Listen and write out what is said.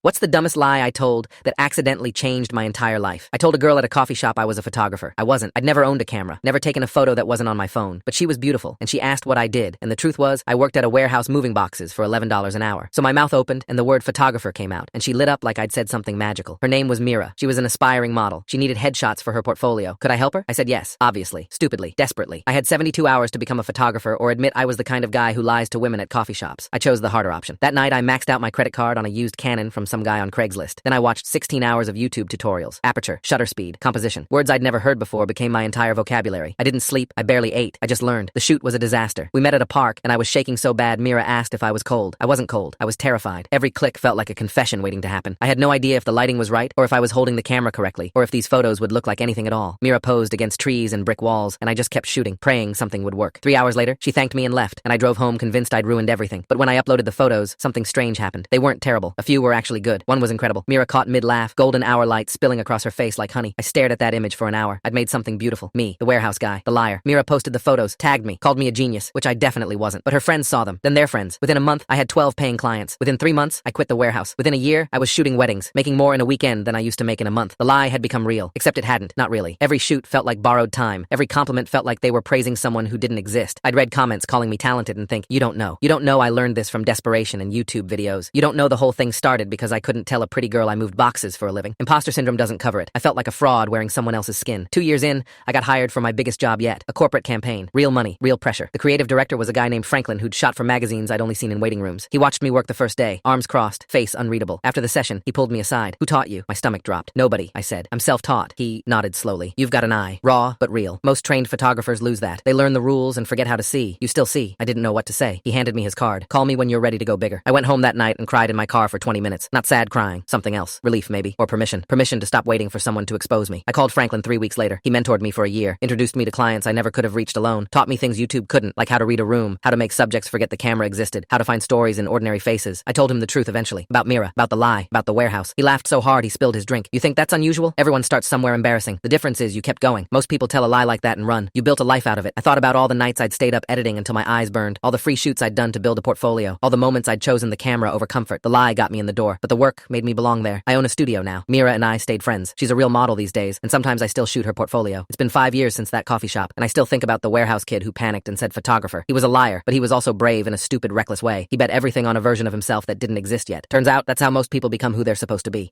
What's the dumbest lie I told that accidentally changed my entire life? I told a girl at a coffee shop I was a photographer. I wasn't. I'd never owned a camera, never taken a photo that wasn't on my phone. But she was beautiful, and she asked what I did, and the truth was, I worked at a warehouse moving boxes for $11 an hour. So my mouth opened, and the word photographer came out, and she lit up like I'd said something magical. Her name was Mira. She was an aspiring model. She needed headshots for her portfolio. Could I help her? I said yes, obviously, stupidly, desperately. I had 72 hours to become a photographer or admit I was the kind of guy who lies to women at coffee shops. I chose the harder option. That night, I maxed out my credit card on a used Canon from some guy on Craigslist. Then I watched 16 hours of YouTube tutorials. Aperture, shutter speed, composition. Words I'd never heard before became my entire vocabulary. I didn't sleep. I barely ate. I just learned. The shoot was a disaster. We met at a park, and I was shaking so bad Mira asked if I was cold. I wasn't cold. I was terrified. Every click felt like a confession waiting to happen. I had no idea if the lighting was right, or if I was holding the camera correctly, or if these photos would look like anything at all. Mira posed against trees and brick walls, and I just kept shooting, praying something would work. 3 hours later, she thanked me and left, and I drove home convinced I'd ruined everything. But when I uploaded the photos, something strange happened. They weren't terrible. A few were actually good. One was incredible. Mira caught mid-laugh, golden hour light spilling across her face like honey. I stared at that image for an hour. I'd made something beautiful. Me, the warehouse guy, the liar. Mira posted the photos, tagged me, called me a genius, which I definitely wasn't. But her friends saw them, then their friends. Within a month, I had 12 paying clients. Within 3 months, I quit the warehouse. Within a year, I was shooting weddings, making more in a weekend than I used to make in a month. The lie had become real, except it hadn't, not really. Every shoot felt like borrowed time. Every compliment felt like they were praising someone who didn't exist. I'd read comments calling me talented and think, you don't know. You don't know I learned this from desperation and YouTube videos. You don't know the whole thing started because I couldn't tell a pretty girl I moved boxes for a living. Imposter syndrome doesn't cover it. I felt like a fraud wearing someone else's skin. 2 years in, I got hired for my biggest job yet, a corporate campaign. Real money, real pressure. The creative director was a guy named Franklin who'd shot for magazines I'd only seen in waiting rooms. He watched me work the first day, arms crossed, face unreadable. After the session, he pulled me aside. Who taught you? My stomach dropped. Nobody, I said. I'm self-taught. He nodded slowly. You've got an eye. Raw, but real. Most trained photographers lose that. They learn the rules and forget how to see. You still see. I didn't know what to say. He handed me his card. Call me when you're ready to go bigger. I went home that night and cried in my car for 20 minutes. Not sad crying. Something else. Relief, maybe. Or permission. Permission to stop waiting for someone to expose me. I called Franklin 3 weeks later. He mentored me for a year, introduced me to clients I never could have reached alone, taught me things YouTube couldn't, like how to read a room, how to make subjects forget the camera existed, how to find stories in ordinary faces. I told him the truth eventually. About Mira, about the lie, about the warehouse. He laughed so hard he spilled his drink. You think that's unusual? Everyone starts somewhere embarrassing. The difference is you kept going. Most people tell a lie like that and run. You built a life out of it. I thought about all the nights I'd stayed up editing until my eyes burned, all the free shoots I'd done to build a portfolio, all the moments I'd chosen the camera over comfort. The lie got me in the door, but the work made me belong there. I own a studio now. Mira and I stayed friends. She's a real model these days, and sometimes I still shoot her portfolio. It's been 5 years since that coffee shop, and I still think about the warehouse kid who panicked and said photographer. He was a liar, but he was also brave in a stupid, reckless way. He bet everything on a version of himself that didn't exist yet. Turns out, that's how most people become who they're supposed to be.